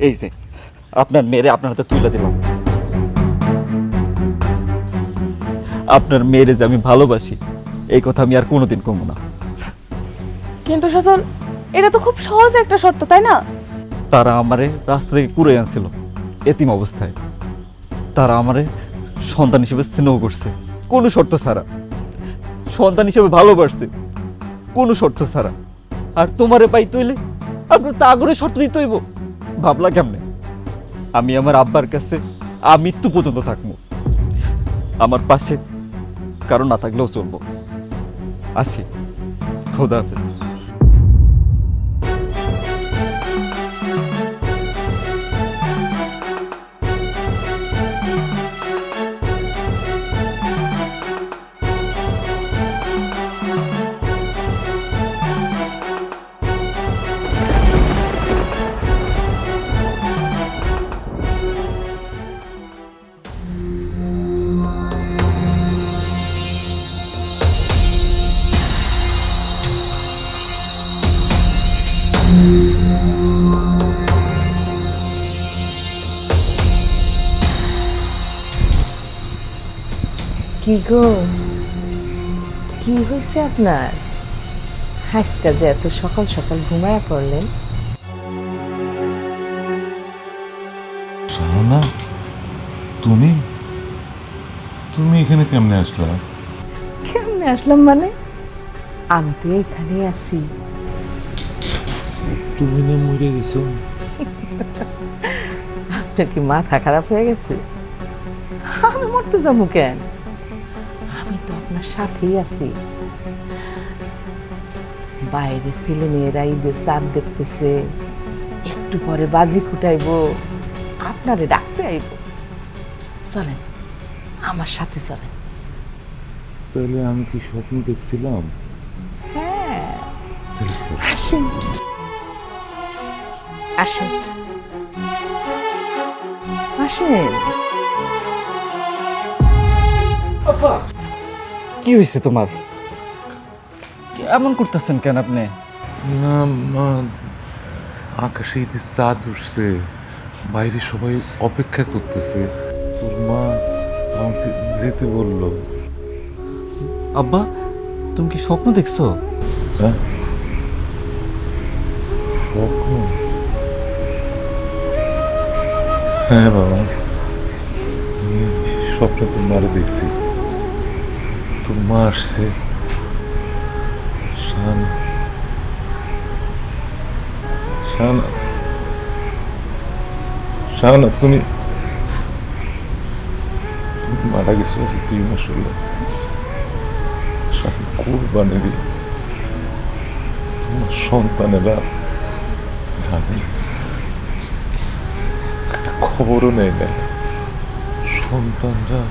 এই যে আপনার মেয়েরে আপনার হাতে তুলে দিলাম। আপনার মেয়েরে যে আমি ভালোবাসি, এই কথা আমি আর কোনোদিন কমবো না।
কিন্তু সজল, এটা তো খুব সহজ একটা শর্ত, তাই না?
তারা আমারে রাস্তা থেকে কুড়ে আনছিল এতিম অবস্থায়, তারা আমারে সন্তান হিসেবে স্নেহ করছে কোনো শর্ত ছাড়া, সন্তান হিসেবে ভালোবাসছে কোনো শর্ত ছাড়া। আর তোমারে পাই তৈলে আপনার তা করে শর্ত দিতে হইব? ভাবলা কেমনে? আমি আমার আব্বার কাছে মৃত্যু পর্যন্ত থাকবো, আমার পাশে কারো না থাকলেও চলবো। আসি, খোদা হাফেজ।
কি গো, কি হয়েছে আপনার? আজকে যে এত সকাল সকাল ঘুমায়া পড়লেন?
শাহানা, তুমি তুমি এখানে কেমনে আসলা?
কেমনে আসলাম মানে, আমি তো এখানে আছি।
তুমি না মরে গেছো?
আপনার কি মাথা খারাপ হয়ে গেছে? আমি মরতে যাবো কেন? আমি তো আপনার সাথেই আছি। বাইরে ছেলে মেয়েরা ঈদের চাঁদ দেখতেছে, একটু পরে বাজি ফুটাইবো, আপনারে ডাকতে আইব। চলেন আমার সাথে চলেন।
তাহলে আমি কি স্বপ্ন দেখছিলাম?
হ্যাঁ
তাহলে চল।
আসেন আসেন। আসেন।
কি হয়েছে তোমার? এমন করতেছেন কেন আপনি?
না মা, আকাশে ঈদের চাঁদ উঠছে, বাইরে সবাই অপেক্ষা করতেছে, তোর মা আমাকে যেতে বললো।
আব্বা, তুমি কি স্বপ্ন দেখছো?
হ্যাঁ, স্বপ্ন? হ্যাঁ বাবা, আমি স্বপ্নে তোর মারে দেখছি। তোর মা আসছে, শাহানা, তুমি মারা গেছো 2 মাস হলো। কোরবানি দিয়ে তোমার সন্তানেরা জানে, একটা খবরও নেই না। সন্তানরা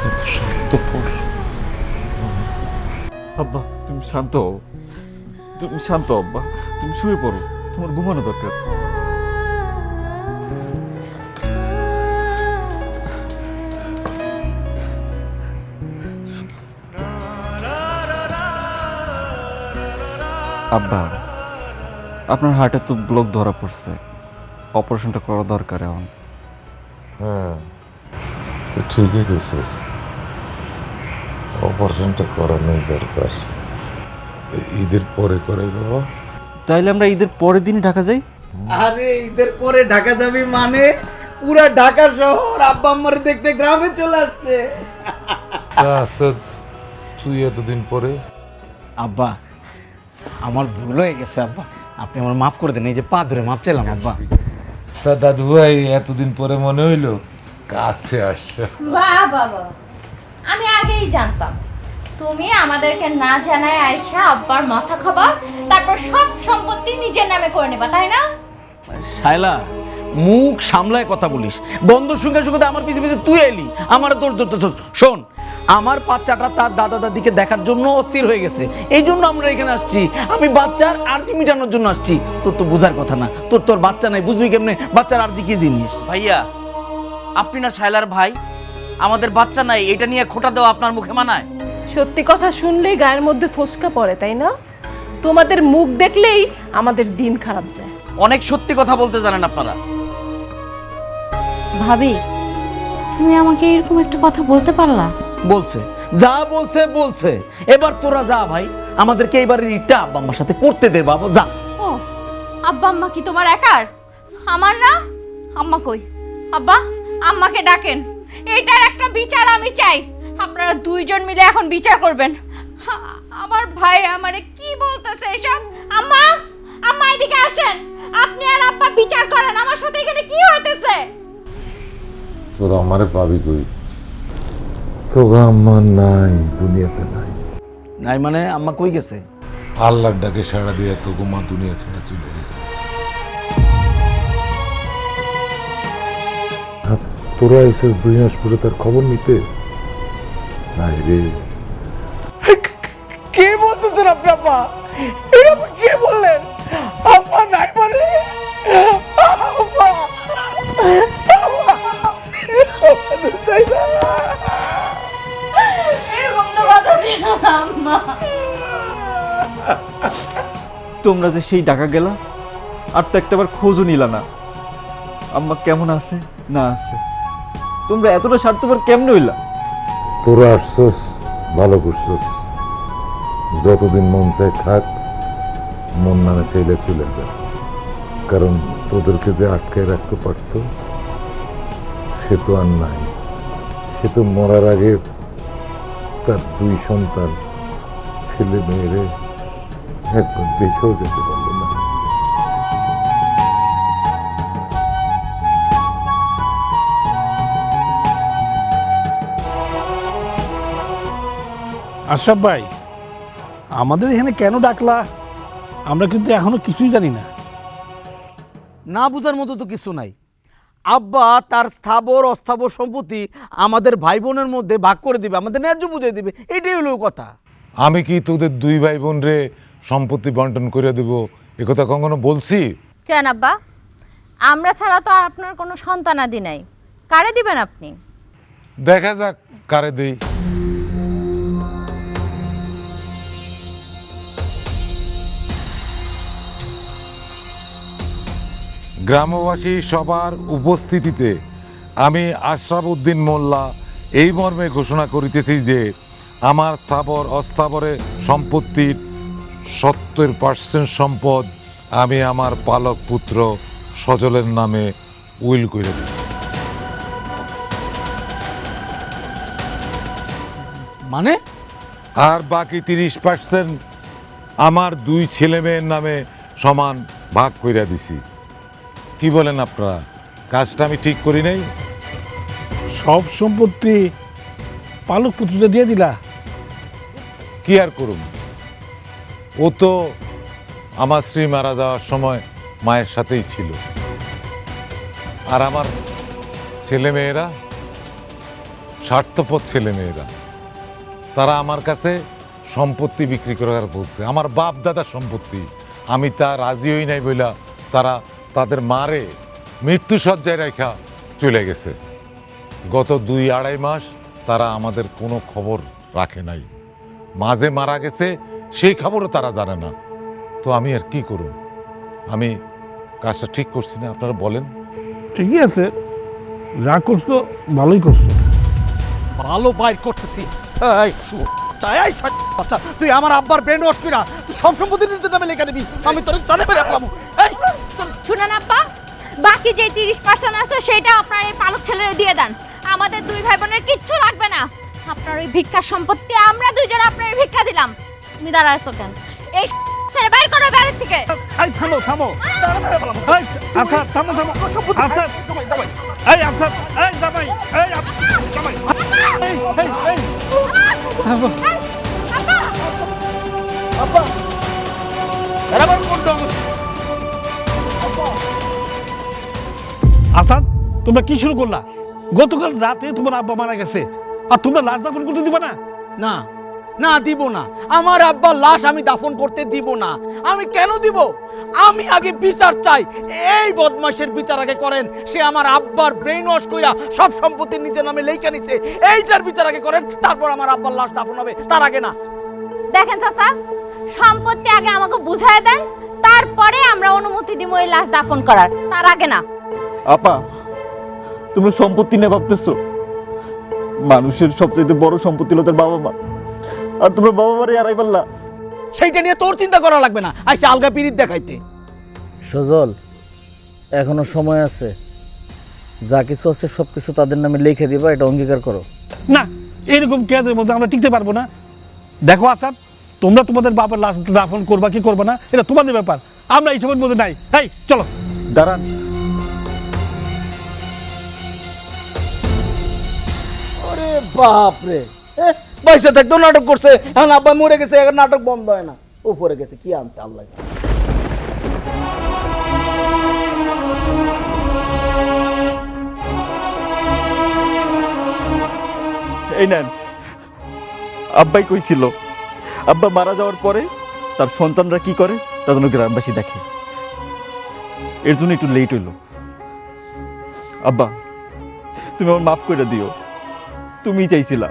এত স্বার্থপর।
আব্বা, তুমি শান্ত হও, তুমি শান্ত হও আব্বা, তুমি শুয়ে পড়ো, তোমার ঘুমানো দরকার। আব্বা, আপনার হার্টে তো ব্লক ধরা পড়ছে, অপারেশনটা করা দরকার এখন।
হ্যাঁ, তো ঠিকই গেছে, অপারেশনটা করা নেই দরকার, ঈদের পরে করে বাবা।
তাইলে আমরা ঈদের পরের দিনই ঢাকা যাই।
আরে ঈদের পরে ঢাকা যাবি মানে? পুরা ঢাকা শহর আব্বা আম্মার দেখতে গ্রামে চলে আসছে।
আসাদ, তুই এতদিন পরে?
আব্বা, আমার ভুল হয়ে গেছে আব্বা, আপনি আমার মাফ করে দেন। এই যে পা ধরে মাফ চাইলাম আব্বা।
তা দাদু ভাই, এতদিন পরে মনে হইলো কাছে আসছে।
বাহ বাবা, আমি আগেই জানতাম তুমি আমাদেরকে না জানায় আয়সা আব্বার মাথা খাবার, তারপর সব সম্পত্তি নিজের নামে করে নেবা, তাই না?
শায়লা, মুখ সামলায় কথা বলিস। দ্বন্দ্ব সঙ্গে সঙ্গে আমার পিছে পিছে তুই এলি, আমার দোষ ধরতেছ। শোন, আমার বাচ্চাটা তার দাদা দাদিকে দেখার জন্য অস্থির হয়ে গেছে, এই জন্য আমরা এখানে আসছি। আমি বাচ্চার আর্জি মিটানোর জন্য আসছি। তোর তো বোঝার কথা না, তোর বাচ্চা নাই, বুঝবি কেমনে বাচ্চার আর্জি কি জিনিস?
ভাইয়া, আপনি না শায়লার ভাই, আমাদের বাচ্চা নাই এটা নিয়ে খোটা দেওয়া আপনার মুখে মানায়?
সত্যি কথা শুনলেই গায়ের মধ্যে ফোসকা পড়ে, তাই না? তোমাদের মুখ দেখলেই আমাদের দিন খারাপ যায়।
অনেক সত্যি কথা বলতে জানেন আপনারা।
ভাবি, তুমি আমাকে এরকম একটা কথা বলতে পারলা?
বলছে, যা বলছে বলছে। এবার তোরা যা ভাই, আমাদেরকে এইবারের ঈদটা আব্বা আম্মার সাথে করতে দে বাবা, যা।
ও, আব্বা আম্মা কি তোমার একার? আমার না? আম্মা কই? আব্বা, আম্মাকে ডাকেন, এটার একটা বিচার আমি চাই। আপনারা দুইজন মিলে এখন বিচার করবেন। আমার ভাই আমারে কি বলতেছে এসব? আম্মা, আম্মা এদিকে আসেন, আপনি আর আব্বা বিচার করেন আমার সাথে এখানে কি হইতেছে।
তোর আমারে পাবি কই? তোর আম্মা নাই, দুনিয়াতে নাই।
নাই মানে আম্মা কই গেছে?
আল্লাহর ডাকে সাড়া দিয়ে তোকে মা দুনিয়া ছেড়ে চলে গেছে। তোরা এসেছিস 2 মাস পরে তার খবর নিতে? নাই রে।
কে বলতেছেন আপনি আব্বা? এটা আপনি কে বললেন? আম্মা নাই মানে? আব্বা,
এরকম তো কথা ছিল না আম্মা।
তোমরা যে সেই ঢাকা গেলা, আর তো একটাবার খোঁজও নিলা না আম্মা কেমন আছে না আছে। তোমরা এতটা স্বার্থপর কেমনে হইলা?
তোরা আসছস, ভালো করছস। যতদিন মন চায় থাক, মন নামে চাইলে চলে যা। কারণ তোদেরকে যে আটকায় রাখতে পারতো সে তো আর নাই। সে তো মরার আগে তার 2 সন্তান, ছেলে মেয়েরে একবার দেখেও যেতে পারলো না।
আশরাফ ভাই, আমাদের এখানে কেন ডাকলা আমরা কিন্তু এখনো কিছুই জানি না।
না বুঝার মতো তো কিছু নাই। আব্বা তার স্থাবর অস্থাবর সম্পত্তি আমাদের ভাই বোনের মধ্যে ভাগ করে দিবে, আমাদের ন্যায্য বুঝিয়ে দিবে, এটাই হলো কথা।
আমি কি তোদের 2 ভাই বোন রে সম্পত্তি বন্টন করে দেব একথা কখনো বলছি?
কেন আব্বা, আমরা ছাড়া তো আর আপনার কোনো সন্তানাদি নাই, কারে দিবেন আপনি?
দেখা যাক কারে দেই। গ্রামবাসী সবার উপস্থিতিতে আমি আশরাফ উদ্দিন মোল্লা এই মর্মে ঘোষণা করিতেছি যে আমার স্থাবর অস্থাবরে সম্পত্তির 70% সম্পদ আমি আমার পালক পুত্র সজলের নামে উইল করে দিচ্ছি।
মানে?
আর বাকি 30% আমার 2 ছেলে মেয়ের নামে সমান ভাগ কইরা দিছি। কি বলেন আপনারা, কাজটা আমি ঠিক করি নাই?
সব সম্পত্তি পালক পুত্রটা দিয়ে দিলা?
কি আর করুন, ও তো আমার স্ত্রী মারা যাওয়ার সময় মায়ের সাথেই ছিল। আর আমার ছেলেমেয়েরা, স্বার্থপর ছেলেমেয়েরা, তারা আমার কাছে সম্পত্তি বিক্রি করার বলছে, আমার বাপ দাদার সম্পত্তি। আমি তা রাজি হই নাই বইলা তারা তাদের মারে মৃত্যুসজ্জায় রেখা চলে গেছে। গত 2-2.5 মাস তারা আমাদের কোনো খবর রাখে নাই। মাঝে মারা গেছে সেই খবরও তারা জানে না। তো আমি আর কি করব? আমি কাজটা ঠিক করছি না? আপনারা বলেন।
ঠিকই আছে, যা করছো ভালোই করছো।
ভালো বাইর করতেছি। তুই আমার আব্বার ব্রেন ওয়াশ কইরা সব সম্পত্তি নিজের নামে লেখা দিবি, আমি তোর জানে বের রাখলাম।
শুনেন আব্বা, বাকি যে 30% আছে সেটা আপনার এই পালক ছেলেরে দিয়ে দেন। আমাদের 2 ভাই বোনের কিচ্ছু লাগবে না। আপনার ওই ভিক্ষা সম্পত্তি আমরা দুইজন আপনার ভিক্ষা দিলাম। তুমি দাঁড়াইছো কেন? এই ছেলে বাইর করো বাড়ি থেকে।
এই থামো থামো, এই আচ্ছা থামো থামো, আচ্ছা এই আচ্ছা এই জামাই, এই জামাই, এই এই এই
আব্বা এরা আমার কোন ডং?
আসাদ, তোমরা কি শুরু করলা? গতকাল রাতে তোমার আব্বা মারা গেছে, আর তোমরা লাশ দাফন করতে দিবা না?
না না, দিব না। আমার আব্বার লাশ আমি দাফন করতে দিব না। আমি কেন দিব? আমি আগে বিচার চাই। এই বদমাশের বিচার আগে করেন। সে আমার আব্বার ব্রেন ওয়াশ কইরা সব সম্পত্তি নিজের নামে লেখা নিছে, এইটার বিচার আগে করেন, তারপর আমার আব্বার লাশ দাফন হবে, তার আগে না।
দেখেন চাচা, সম্পত্তি আগে আমাকে বুঝায় দেন, তারপরে আমরা অনুমতি দিব এই লাশ দাফন করার, তার আগে না।
আপা, তোমরা সম্পত্তি নিয়ে ভাবতেছো? মানুষের সবচেয়ে বড় সম্পত্তি হলো তার বাবা মা, আর তোমরা বাবা মারে হারাই ফেললা।
সেইটা নিয়ে তোর চিন্তা করা লাগবে না। আইসা আলগা পিরিত দেখাইতে।
সজল, এখনো সময় আছে। যা কিছু আছে সব কিছু তাদের নামে লিখে দিবা, এটা অঙ্গীকার করো।
না, এরকম কেয়াদের মধ্যে আমরা টিকতে পারবো না। দেখো আসাদ, তোমরা তোমাদের বাবার লাশ দাফন করবা কি করবা না এটা তোমাদের ব্যাপার, আমরা এইসবের মধ্যে নাই। এই চলো।
দাঁড়ান,
আরে বাপ রে, পয়সা থাকতো নাটক করছে, এখন আব্বা মরে গেছে, এখন নাটক বন্ধ হয় না। উপরে গেছে কি আনতে আল্লাহ।
এই নেন, আব্বাই কইছিল আব্বা মারা যাওয়ার পরে তার সন্তানরা কি করে তা যেন গ্রামবাসী দেখে। এর জন্য একটু লেট হইল। আব্বা, তুমি আমার মাফ করে দিও। তুমি চাইছিলা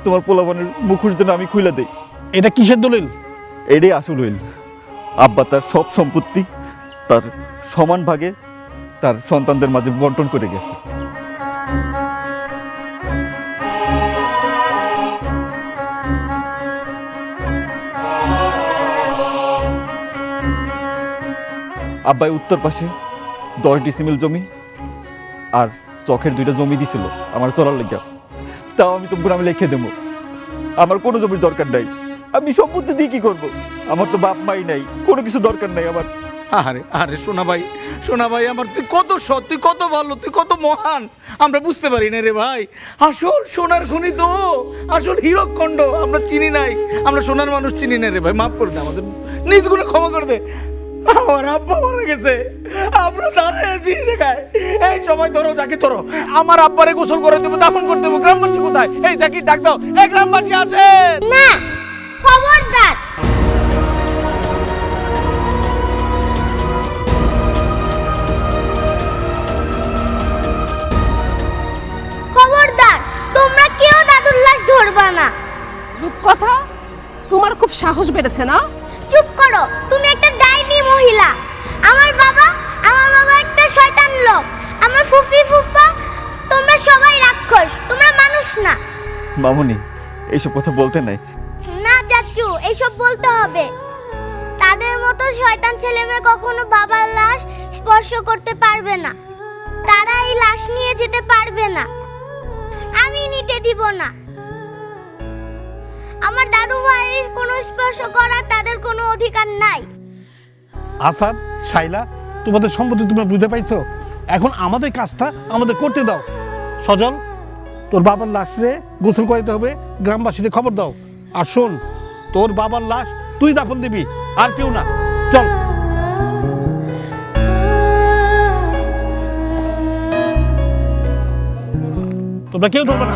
তোমার পোলাপানের মুখোশ যেন আমি খুলে দেই।
এটা কিসের দলিল?
এটাই আসল হইল। আব্বা তার সব সম্পত্তি তার সমান ভাগে তার সন্তানদের মাঝে বন্টন করে গেছে। আব্বাই উত্তর পাশে 10 ডিসিমিল জমি আর চকের 2টা জমি দিছিল আমার চলার লেগে। তাও আমি তো গ্রামে লিখে দেবো। আমার কোনো জমির দরকার নাই। আমি সম্পত্তি দিয়ে কি করবো? আমার তো বাপ মাই নাই, কোনো কিছু দরকার নাই আমার।
আরে আরে সোনা ভাই আমার, তুই কত সৎ, তুই কত ভালো, তুই কত মহান, আমরা বুঝতে পারি না রে ভাই। আসল সোনার খনি তো, আসল হীরকখণ্ড আমরা চিনি নাই, আমরা সোনার মানুষ চিনি না রে ভাই। মাফ করে দে আমাদের, নিজ গুলো ক্ষমা করে দে। আমার আব্বা মারা গেছে, আমরা দাঁড়ায় আছি এই জায়গায়। এই সবাই ধরো, জাকি ধরো, আমার আব্বারে গোসল করে দেবো, দাফন করে দেবো। গ্রামবাসী কোথায়? এই জাকি ডাক দাও, এই গ্রামবাসী আছে
না, খবরদার।
রূপকথা, তোমার খুব সাহস বেড়েছে না?
চুপ করো, তুমি একটা ডাইনি মহিলা। আমার বাবা একটা শয়তান লোক। আমার ফুফি ফুফা তোমরা সবাই রাক্ষস, তোমরা মানুষ না।
মামুনি এইসব কথা বলতে নাই।
না চাচু, এইসব বলতে হবে। তাদের মতো শয়তান ছেলেমেয়ে কখনো বাবার লাশ স্পর্শ করতে পারবে না। তারা এই লাশ নিয়ে যেতে পারবে না, আমি নিতে দিব না। আমার দাদু ভাই কোনো স্পর্শ করার তাদের কোনো অধিকার নাই।
আসাদ, শাইলা, তোমাদের সম্পত্তি তোমরা বুঝতে পাইছো? এখন আমাদের কাজটা আমাদের করতে দাও। সজল, তোর বাবার লাশ রে গোসল করাইতে হবে, গ্রামবাসীদের খবর দাও। আর শোন, তোর বাবার লাশ তুই দাফন দিবি, আর কেউ না। চল। তোমরা কেউ ধরবে না।